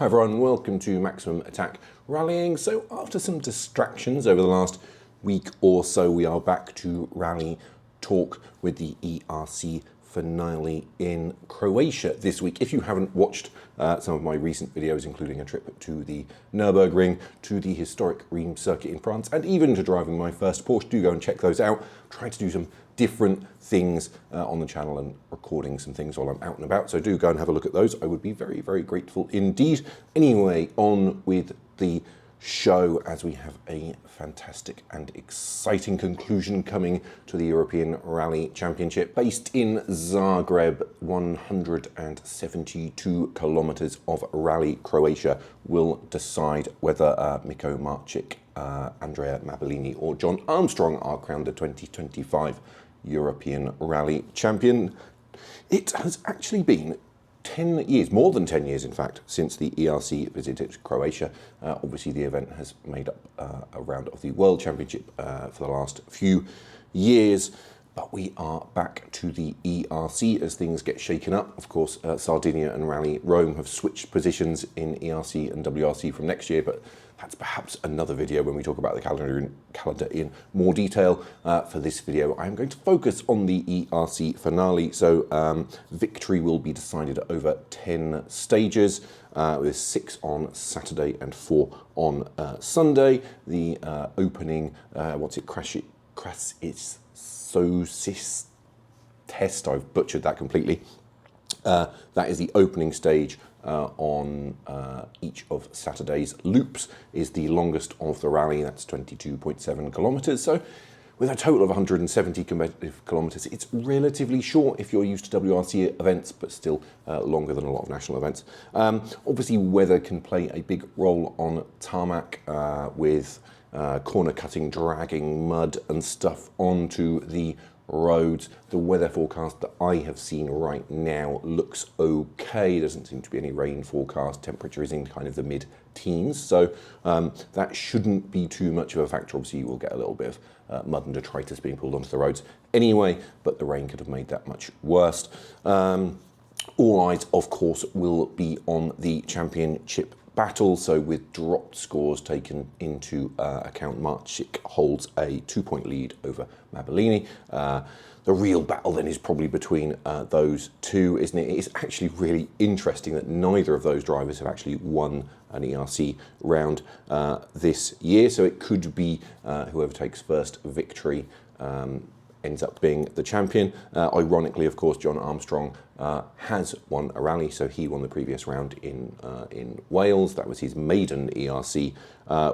Hi everyone, welcome to Maximum Attack Rallying. So after some distractions over the last week or so, we are back to rally talk with the ERC finale in Croatia this week. If you haven't watched some of my recent videos, including a trip to the Nürburgring, to the historic Reims circuit in France, and even to driving my first Porsche, do go and check those out. Try to do some different things on the channel and recording some things while I'm out and about, so do go and have a look at those. I would be very, very grateful indeed. Anyway, on with the show, as we have a fantastic and exciting conclusion coming to the European Rally Championship. Based in Zagreb, 172 kilometers of rally Croatia will decide whether Miko Marčić, Andrea Mabellini or John Armstrong are crowned the 2025 European Rally Champion. It has actually been 10 years, more than 10 years in fact, since the ERC visited Croatia. Obviously the event has made up a round of the World Championship for the last few years, but we are back to the ERC as things get shaken up. Of course, Sardinia and Rally Rome have switched positions in ERC and WRC from next year, but that's perhaps another video when we talk about the calendar in more detail. For this video, I'm going to focus on the ERC finale. So victory will be decided over 10 stages, with 6 on Saturday and 4 on Sunday. The opening, Krasisosis test, I've butchered that completely. That is the opening stage on each of Saturday's loops, is the longest of the rally. That's 22.7 kilometers. So with a total of 170 competitive kilometers, it's relatively short if you're used to WRC events, but still longer than a lot of national events. Obviously, weather can play a big role on tarmac, with corner cutting, dragging mud and stuff onto the roads. The weather forecast that I have seen right now looks okay. Doesn't seem to be any rain forecast. Temperature is in kind of the mid-teens, so that shouldn't be too much of a factor. Obviously, you will get a little bit of mud and detritus being pulled onto the roads anyway, but the rain could have made that much worse. All eyes, of course, will be on the championship battle. So with dropped scores taken into account, Marčić holds a 2-point lead over Mabellini. The real battle then is probably between those two, isn't it? It's actually really interesting that neither of those drivers have actually won an ERC round this year. So it could be whoever takes first victory ends up being the champion. Ironically, of course, John Armstrong has won a rally, so he won the previous round in Wales. That was his maiden ERC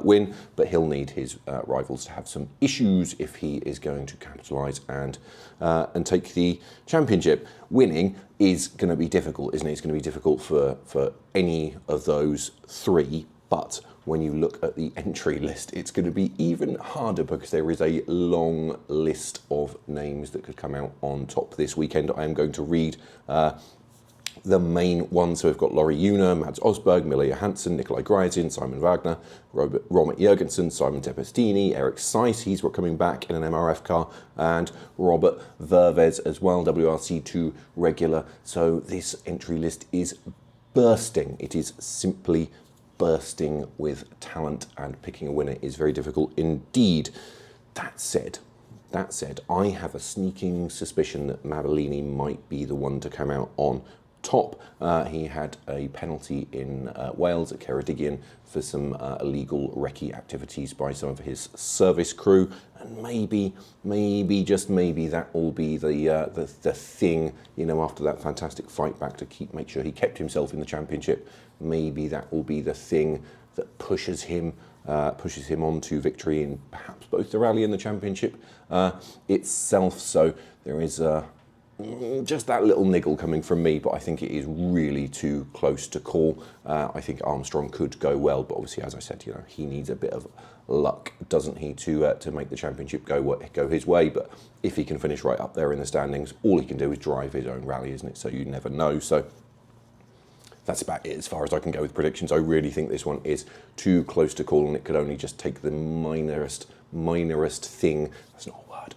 win, but he'll need his rivals to have some issues if he is going to capitalise and take the championship. Winning is going to be difficult, isn't it? It's going to be difficult for any of those three, but when you look at the entry list, it's going to be even harder because there is a long list of names that could come out on top this weekend. I am going to read the main ones. So we've got Laurie Una, Mads Osberg, Mila Johansson, Nikolai Gryazin, Simon Wagner, Robert Jurgensen, Simon Tempestini, Eric Seiss, he's coming back in an MRF car, and Robert Vervez as well, WRC2 regular. So this entry list is bursting. It is simply bursting with talent, and picking a winner is very difficult indeed. That said, I have a sneaking suspicion that Mabellini might be the one to come out on top. He had a penalty in Wales at Ceredigion for some illegal recce activities by some of his service crew, and maybe, just maybe, that will be the thing, you know, after that fantastic fight back to make sure he kept himself in the championship. Maybe that will be the thing that pushes him on to victory in perhaps both the rally and the championship itself. So there is just that little niggle coming from me, but I think it is really too close to call. I think Armstrong could go well, but obviously, as I said, you know, he needs a bit of luck, doesn't he, to make the championship go his way. But if he can finish right up there in the standings, all he can do is drive his own rally, isn't it? So you never know. So that's about it as far as I can go with predictions. I really think this one is too close to call, and it could only just take the minorest thing. That's not a word.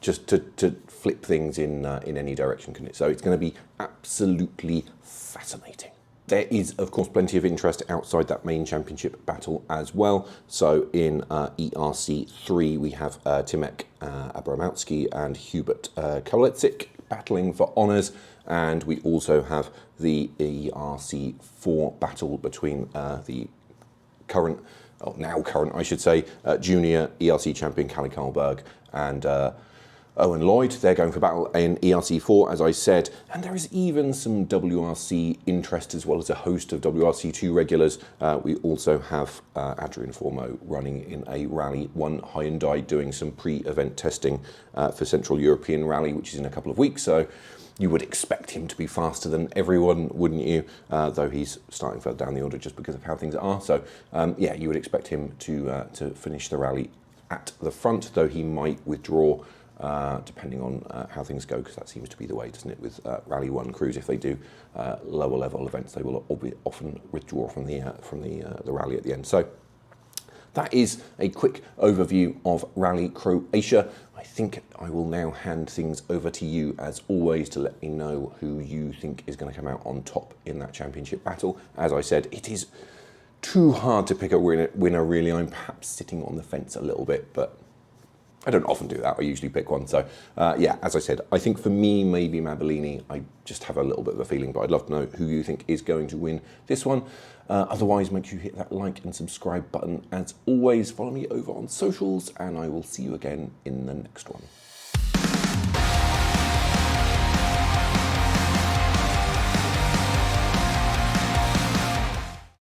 Just to flip things in any direction, can it? So it's going to be absolutely fascinating. There is, of course, plenty of interest outside that main championship battle as well. So in ERC3, we have Timek Abramowski and Hubert Kolecik battling for honours. And we also have the ERC4 battle between the current, now current, I should say, junior ERC champion Kalle Karlberg and Owen Lloyd. They're going for battle in ERC4, as I said, and there is even some WRC interest as well as a host of WRC2 regulars. We also have Adrian Formo running in a Rally 1 Hyundai doing some pre-event testing for Central European Rally, which is in a couple of weeks, so you would expect him to be faster than everyone, wouldn't you? Though he's starting further down the order just because of how things are. So yeah, you would expect him to finish the rally at the front, though he might withdraw depending on how things go, because that seems to be the way, doesn't it, with Rally 1 crews. If they do lower level events, they will often withdraw from the rally at the end. So that is a quick overview of Rally Croatia. I think I will now hand things over to you, as always, to let me know who you think is going to come out on top in that championship battle. As I said, it is too hard to pick a winner, really. I'm perhaps sitting on the fence a little bit, but I don't often do that. I usually pick one. So yeah, as I said, I think for me, maybe Mabellini. I just have a little bit of a feeling, but I'd love to know who you think is going to win this one. Otherwise, make sure you hit that like and subscribe button. As always, follow me over on socials, and I will see you again in the next one.